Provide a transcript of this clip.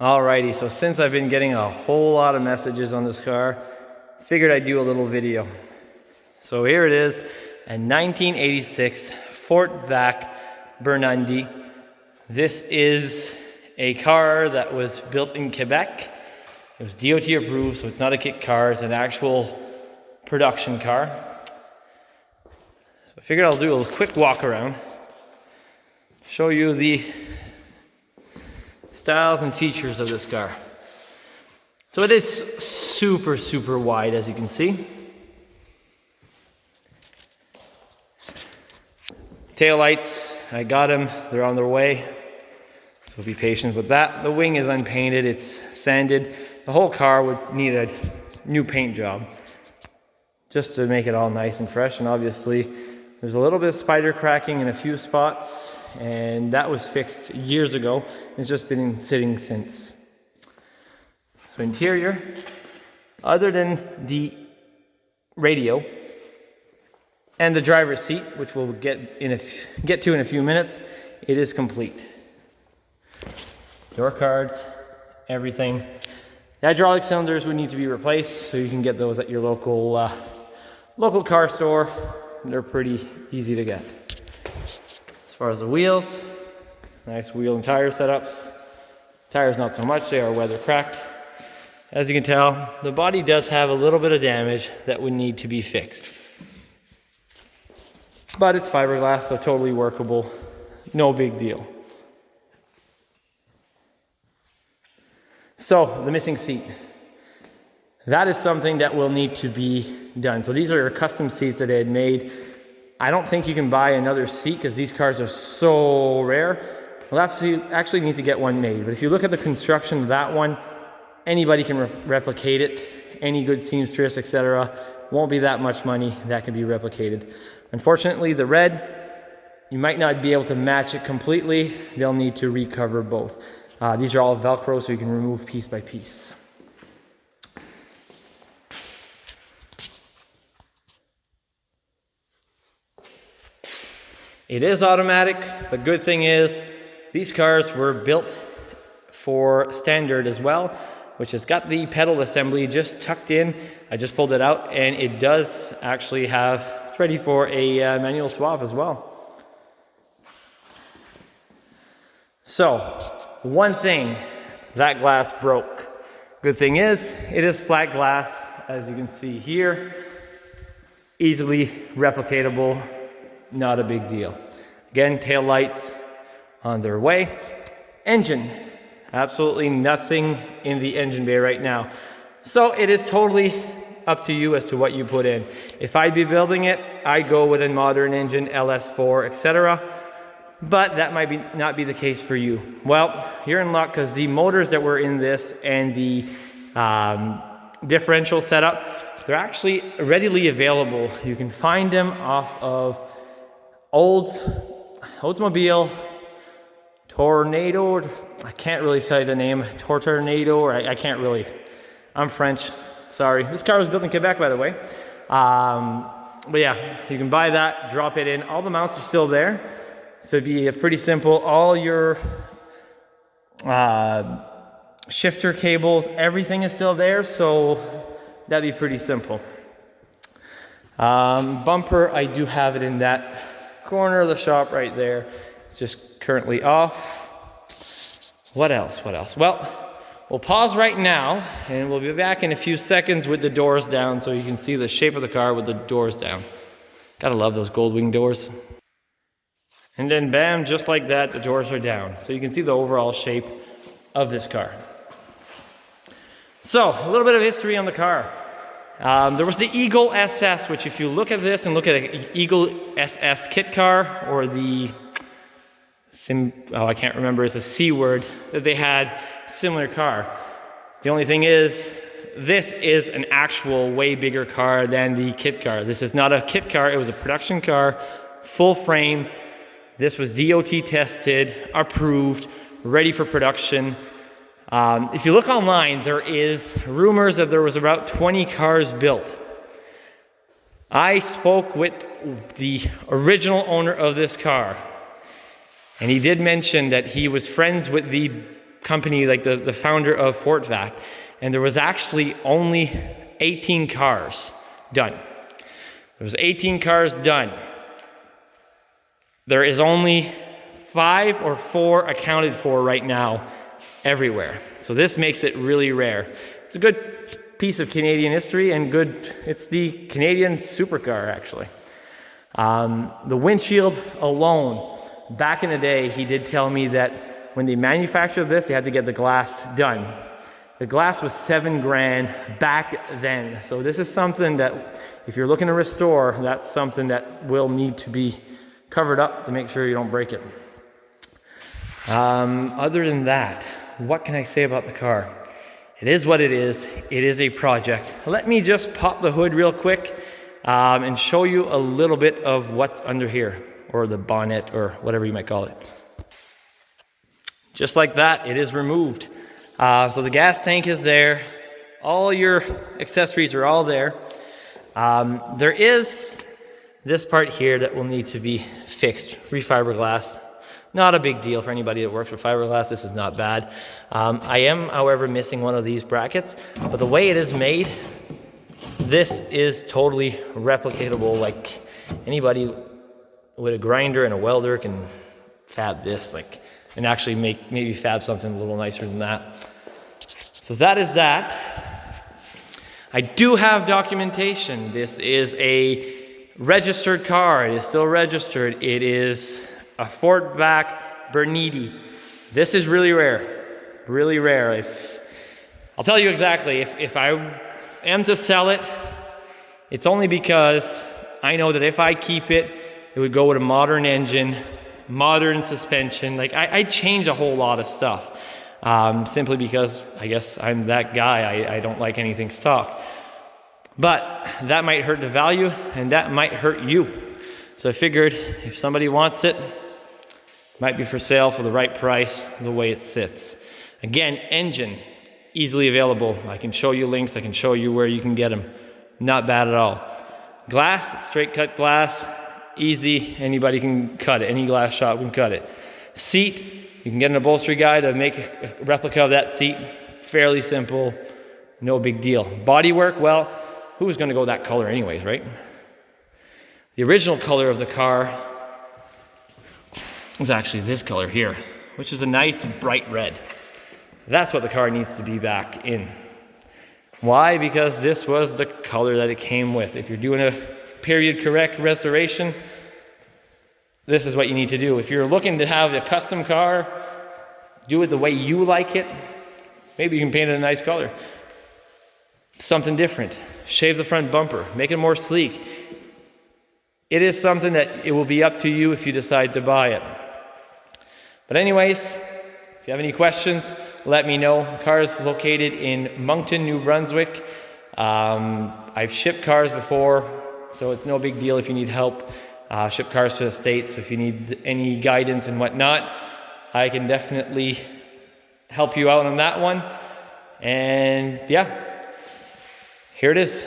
Alrighty, so since I've been getting a whole lot of messages on this car, figured I'd do a little video. So here it is, a 1986 Fortvac Bernardi. This is a car that was built in Quebec. It was DOT approved, so it's not a kit car, it's an actual production car. So I figured I'll do a quick walk around, show you the styles and features of this car. So it is super wide, as you can see. Tail lights, I got them, they're on their way, so be patient with that. The wing is unpainted, it's sanded. The whole car would need a new paint job just to make it all nice and fresh. And obviously there's a little bit of spider cracking in a few spots, and that was fixed years ago. It's just been sitting since. So interior, other than the radio and the driver's seat, which we'll get to in a few minutes, it is complete. Door cards, everything. The hydraulic cylinders would need to be replaced, so you can get those at your local car store. They're pretty easy to get. As far as the wheels, nice wheel and tire setups. Tires not so much, they are weather cracked. As you can tell, the body does have a little bit of damage that would need to be fixed. But it's fiberglass, so totally workable. No big deal. So, the missing seat. That is something that will need to be done. So these are custom seats that they had made. I don't think you can buy another seat because these cars are so rare. We'll actually need to get one made. But if you look at the construction of that one, anybody can replicate it. Any good seamstress, etc. Won't be that much money that can be replicated. Unfortunately, the red, you might not be able to match it completely. They'll need to recover both. These are all Velcro, so you can remove piece by piece. It is automatic. The good thing is these cars were built for standard as well, which has got the pedal assembly just tucked in. I just pulled it out, and it does actually have, it's ready for a manual swap as well. So, one thing, that glass broke. Good thing is, it is flat glass, as you can see here. Easily replicatable, not a big deal. Again, tail lights on their way. Engine, absolutely nothing in the engine bay right now. So it is totally up to you as to what you put in. If I'd be building it, I'd go with a modern engine, LS4, etc. But that might not be the case for you. Well, you're in luck because the motors that were in this and the differential setup, they're actually readily available. You can find them off of Oldsmobile, Tornado, I can't really say the name, Tornado, or I can't really, I'm French, sorry. This car was built in Quebec, by the way. But yeah, you can buy that, drop it in. All the mounts are still there. So it'd be pretty simple. All your shifter cables, everything is still there, so that'd be pretty simple. Bumper, I do have it in that corner of the shop right there. It's just currently off. What else? Well, we'll pause right now, and we'll be back in a few seconds with the doors down so you can see the shape of the car with the doors down. Gotta love those gold wing doors. And then bam, just like that, the doors are down. So you can see the overall shape of this car. So, a little bit of history on the car. There was the Eagle SS, which if you look at this and look at an Eagle SS kit car, or the, I can't remember, it's a C word, that they had similar car. The only thing is, this is an actual way bigger car than the kit car. This is not a kit car, it was a production car, full frame. This was DOT tested, approved, ready for production. If you look online, there is rumors that there was about 20 cars built. I spoke with the original owner of this car, and he did mention that he was friends with the company, like the founder of Fortvac, and there was actually only 18 cars done. There was 18 cars done. There is only 5 or 4 accounted for right now everywhere. So this makes it really rare. It's a good piece of Canadian history and good, it's the Canadian supercar actually. The windshield alone, back in the day, he did tell me that when they manufactured this, they had to get the glass done. The glass was $7,000 back then. So this is something that if you're looking to restore, that's something that will need to be covered up to make sure you don't break it. Other than that, what can I say about the car? It is what it is. It is a project. Let me just pop the hood real quick and show you a little bit of what's under here, or the bonnet, or whatever you might call it. Just like that, it is removed. So the gas tank is there. All your accessories are all there. There is this part here that will need to be fixed, refiberglass. Not a big deal for anybody that works with fiberglass. This is not bad. I am, however, missing one of these brackets, but the way it is made, this is totally replicatable. Like anybody with a grinder and a welder can fab this, like, and actually maybe fab something a little nicer than that. So that is that. I do have documentation. This is a registered car. It is still registered. It is a Fortvac Bernardi. This is really rare, really rare. I'll tell you exactly, if I am to sell it, it's only because I know that if I keep it, it would go with a modern engine, modern suspension. Like I change a whole lot of stuff, simply because I guess I'm that guy. I don't like anything stock. But that might hurt the value, and that might hurt you. So I figured if somebody wants it, might be for sale for the right price, the way it sits. Again, engine, easily available. I can show you links, I can show you where you can get them. Not bad at all. Glass, straight cut glass, easy, anybody can cut it. Any glass shop can cut it. Seat, you can get an upholstery guy to make a replica of that seat. Fairly simple, no big deal. Bodywork, well, who's gonna go that color anyways, right? The original color of the car is actually this color here, which is a nice bright red. That's what the car needs to be back in. Why? Because this was the color that it came with. If you're doing a period correct restoration, this is what you need to do. If you're looking to have a custom car, do it the way you like it. Maybe you can paint it a nice color. Something different. Shave the front bumper, make it more sleek. It is something that it will be up to you if you decide to buy it. But anyways, if you have any questions, let me know. The car is located in Moncton, New Brunswick. I've shipped cars before, so it's no big deal if you need help. Ship cars to the States, so if you need any guidance and whatnot, I can definitely help you out on that one. And yeah, here it is.